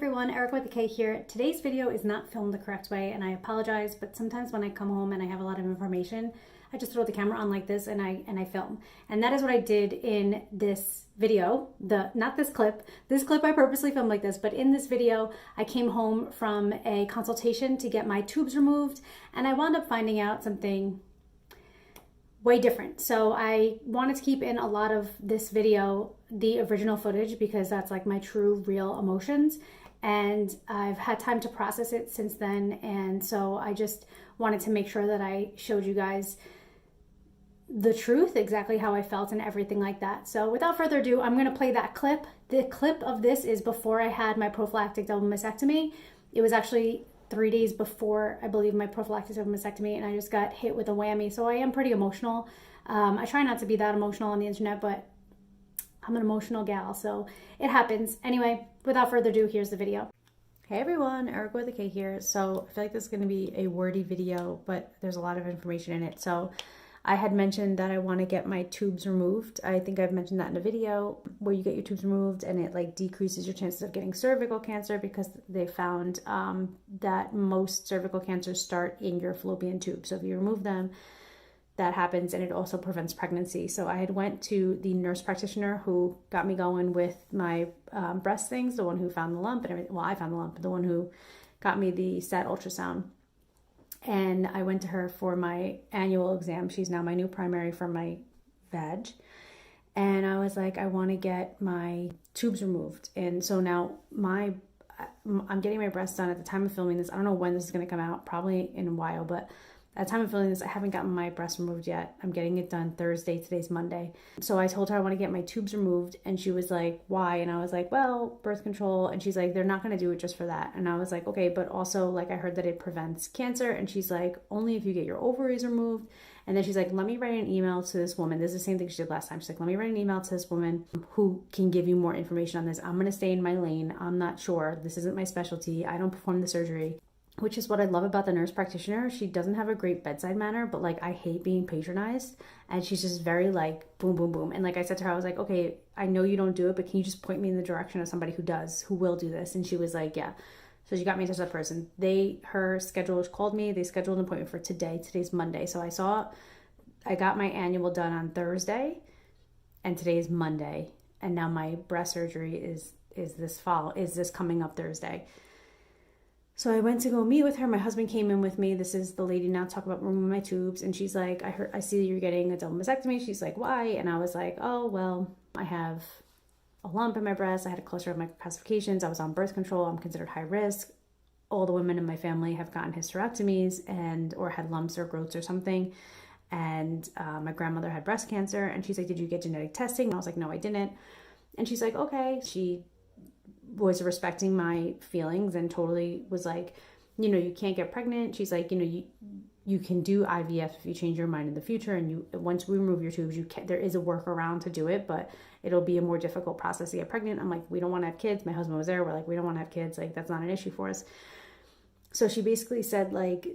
everyone, Erica with the K here. Today's video is not filmed the correct way and I apologize, but sometimes when I come home and I have a lot of information, I just throw the camera on like this and I film. And that is what I did in this video. Not this clip. This clip I purposely filmed like this, but in this video I came home from a consultation to get my tubes removed and I wound up finding out something way different. So I wanted to keep in a lot of this video the original footage because that's like my true real emotions, and I've had time to process it since then, and so I just wanted to make sure that I showed you guys the truth, exactly how I felt and everything like that. So without further ado, I'm going to play that clip. The clip of this is before I had my prophylactic double mastectomy. It was actually 3 days before, I believe, my prophylactic double mastectomy, and I just got hit with a whammy. So I am pretty emotional. I try not to be that emotional on the internet, but I'm an emotional gal, so it happens. Anyway, without further ado, here's the video. Hey everyone, Erica with a K here. So I feel like this is going to be a wordy video, but there's a lot of information in it. So I had mentioned that I want to get my tubes removed. I think I've mentioned that in a video where you get your tubes removed and it like decreases your chances of getting cervical cancer because they found that most cervical cancers start in your fallopian tube. So if you remove them, that happens, and it also prevents pregnancy. So I had went to the nurse practitioner who got me going with my breast things, the one who found the lump and everything. Well, I found the lump, but the one who got me the stat ultrasound. And I went to her for my annual exam. She's now my new primary for my vag. And I was like, I want to get my tubes removed. And so now I'm getting my breasts done at the time of filming this. I don't know when this is going to come out, probably in a while, but at the time of filming this, I haven't gotten my breast removed yet. I'm getting it done Thursday. Today's Monday. So I told her I want to get my tubes removed, and she was like, why? And I was like, well, birth control. And she's like, they're not going to do it just for that. And I was like, okay, but also like I heard that it prevents cancer. And she's like, only if you get your ovaries removed. And then she's like, let me write an email to this woman. This is the same thing she did last time. She's like, let me write an email to this woman who can give you more information on this. I'm going to stay in my lane. I'm not sure. This isn't my specialty. I don't perform the surgery. Which is what I love about the nurse practitioner. She doesn't have a great bedside manner, but like I hate being patronized, and she's just very like boom, boom, boom. And like I said to her, I was like, okay, I know you don't do it, but can you just point me in the direction of somebody who does, who will do this? And she was like, yeah. So she got me in touch with that person. Her schedulers called me. They scheduled an appointment for today. Today's Monday. So I got my annual done on Thursday, and today is Monday. And now my breast surgery is this coming up Thursday. So I went to go meet with her. My husband came in with me. This is the lady now talk about removing my tubes. And she's like, I see that you're getting a double mastectomy. She's like, why? And I was like, oh, well, I have a lump in my breast. I had a cluster of microcalcifications. I was on birth control. I'm considered high risk. All the women in my family have gotten hysterectomies or had lumps or growths or something. And my grandmother had breast cancer. And she's like, did you get genetic testing? And I was like, no, I didn't. And she's like, okay. She was respecting my feelings and totally was like, you can't get pregnant. She's like, you can do IVF if you change your mind in the future, and once we remove your tubes, there is a workaround to do it, but it'll be a more difficult process to get pregnant. I'm like, we don't want to have kids. My husband was there. We're like, we don't want to have kids. Like, that's not an issue for us. So she basically said like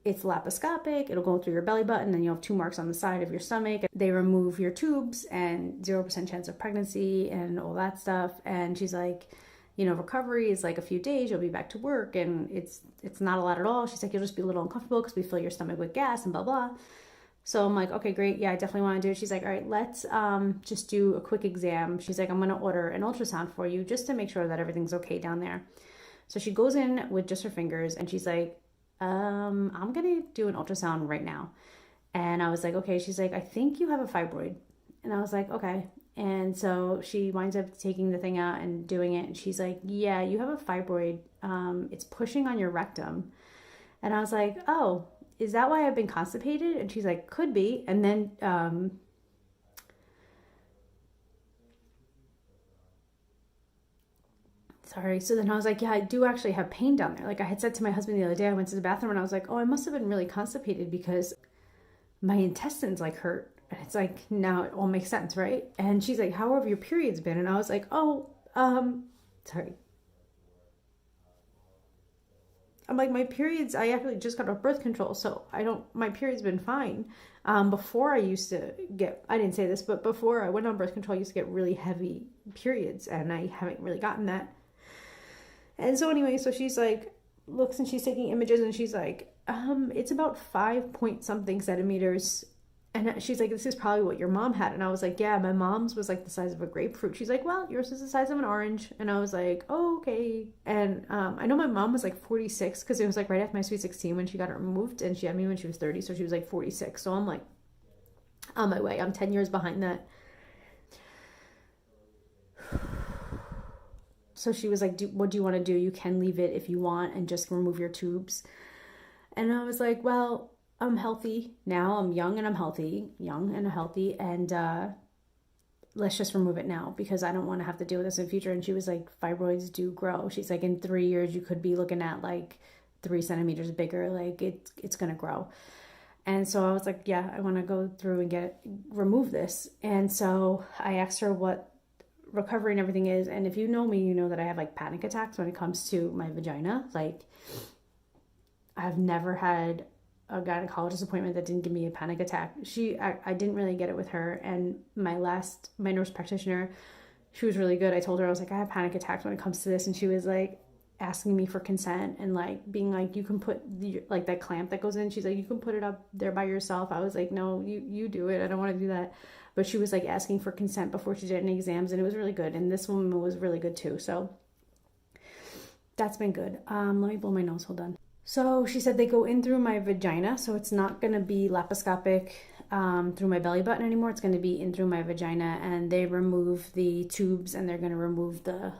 it's laparoscopic, it'll go through your belly button, then you'll have 2 marks on the side of your stomach. They remove your tubes and 0% chance of pregnancy and all that stuff. And she's like, recovery is like a few days, you'll be back to work, and it's not a lot at all. She's like, you'll just be a little uncomfortable because we fill your stomach with gas and blah, blah. So I'm like, okay, great. Yeah, I definitely want to do it. She's like, all right, let's just do a quick exam. She's like, I'm going to order an ultrasound for you just to make sure that everything's okay down there. So she goes in with just her fingers and she's like, I'm going to do an ultrasound right now. And I was like, okay. She's like, I think you have a fibroid. And I was like, okay. And so she winds up taking the thing out and doing it. And she's like, yeah, you have a fibroid. It's pushing on your rectum. And I was like, oh, is that why I've been constipated? And she's like, could be. And then, sorry. So then I was like, yeah, I do actually have pain down there. Like I had said to my husband the other day, I went to the bathroom and I was like, oh, I must have been really constipated because my intestines like hurt. And it's like, now it all makes sense, right? And she's like, how have your periods been? And I was like, oh, sorry. I'm like, my periods, I actually just got off birth control. So my period's been fine. Before I used to I didn't say this, but before I went on birth control, I used to get really heavy periods and I haven't really gotten that. And so anyway, so she's like, looks and she's taking images and she's like, it's about 5 point something centimeters. And she's like, this is probably what your mom had. And I was like, yeah, my mom's was like the size of a grapefruit. She's like, well, yours is the size of an orange. And I was like, oh, okay. And I know my mom was like 46 because it was like right after my sweet 16 when she got it removed. And she had me when she was 30. So she was like 46. So I'm like on my way. I'm 10 years behind that. So she was like, what do you want to do? You can leave it if you want and just remove your tubes. And I was like, well, I'm healthy now. I'm young and I'm healthy, and let's just remove it now because I don't want to have to deal with this in the future. And she was like, fibroids do grow. She's like, in 3 years, you could be looking at like 3 centimeters bigger. Like it's going to grow. And so I was like, yeah, I want to go through and remove this. And so I asked her what recovery and everything is. And if you know me, you know that I have like panic attacks when it comes to my vagina. Like I've never had a gynecologist appointment that didn't give me a panic attack. I didn't really get it with her. And my nurse practitioner, she was really good. I told her, I was like, I have panic attacks when it comes to this. And she was like asking me for consent and like being like, you can put like that clamp that goes in. She's like, you can put it up there by yourself. I was like, no, you do it. I don't want to do that. But she was like asking for consent before she did any exams, and it was really good. And this woman was really good too. So that's been good. Let me blow my nose. Hold on. So she said they go in through my vagina. So it's not going to be laparoscopic through my belly button anymore. It's going to be in through my vagina, and they remove the tubes and they're going to remove the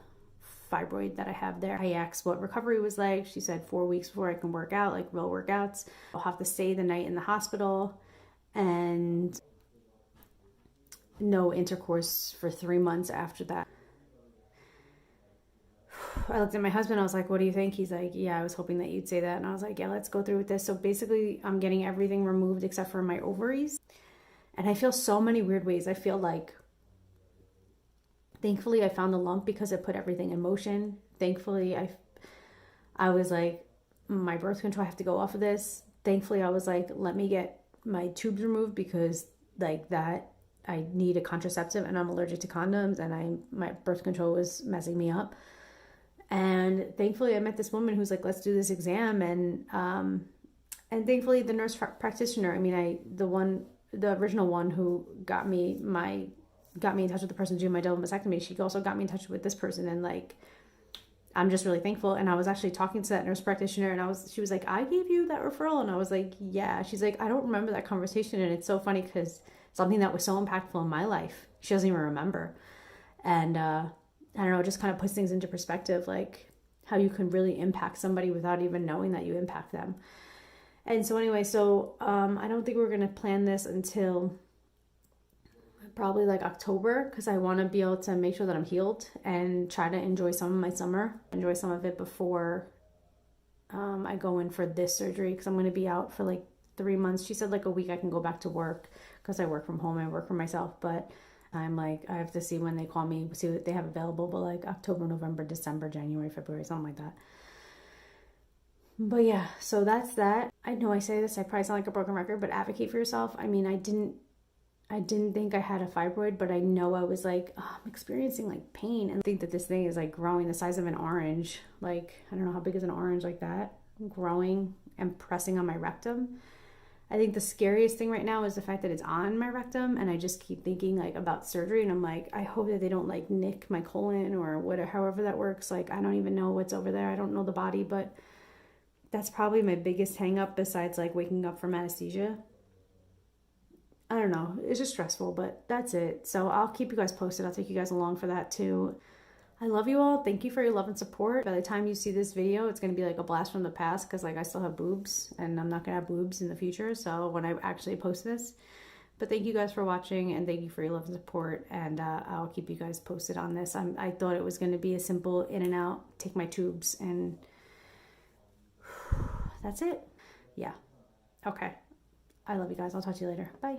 fibroid that I have there. I asked what recovery was like. She said 4 weeks before I can work out, like real workouts. I'll have to stay the night in the hospital and no intercourse for 3 months after that. I looked at my husband. I was like, what do you think? He's like, yeah, I was hoping that you'd say that. And I was like, yeah, let's go through with this. So basically I'm getting everything removed except for my ovaries. And I feel so many weird ways. I feel like, thankfully I found the lump because it put everything in motion. Thankfully I was like, my birth control, I have to go off of this. Thankfully I was like, let me get my tubes removed because like that, I need a contraceptive and I'm allergic to condoms and my birth control was messing me up. And thankfully I met this woman who's like, let's do this exam. And thankfully the nurse practitioner, I mean, the original one who got me in touch with the person doing my double mastectomy, she also got me in touch with this person. And like, I'm just really thankful. And I was actually talking to that nurse practitioner and she was like, I gave you that referral. And I was like, yeah. She's like, I don't remember that conversation. And it's so funny because something that was so impactful in my life, she doesn't even remember. And I don't know, it just kind of puts things into perspective, like how you can really impact somebody without even knowing that you impact them. And so anyway, I don't think we're going to plan this until probably like October because I want to be able to make sure that I'm healed and try to enjoy some of my summer, enjoy some of it before I go in for this surgery because I'm going to be out for like 3 months. She said like a week I can go back to work because I work from home and I work for myself, but I'm like, I have to see when they call me, see what they have available, but like October, November, December, January, February, something like that. But yeah, so that's that. I know I say this, I probably sound like a broken record, but advocate for yourself. I mean, I didn't think I had a fibroid, but I know I was like, oh, I'm experiencing like pain and I think that this thing is like growing the size of an orange. Like, I don't know how big is an orange like that, growing and pressing on my rectum. I think the scariest thing right now is the fact that it's on my rectum and I just keep thinking like about surgery and I'm like, I hope that they don't like nick my colon or whatever, however that works. Like, I don't even know what's over there. I don't know the body, but that's probably my biggest hang up besides like waking up from anesthesia. I don't know. It's just stressful, but that's it. So I'll keep you guys posted. I'll take you guys along for that too. I love you all. Thank you for your love and support. By the time you see this video, it's going to be like a blast from the past because like I still have boobs and I'm not going to have boobs in the future. So when I actually post this, but thank you guys for watching and thank you for your love and support. And I'll keep you guys posted on this. I thought it was going to be a simple in and out, take my tubes and that's it. Yeah. Okay. I love you guys. I'll talk to you later. Bye.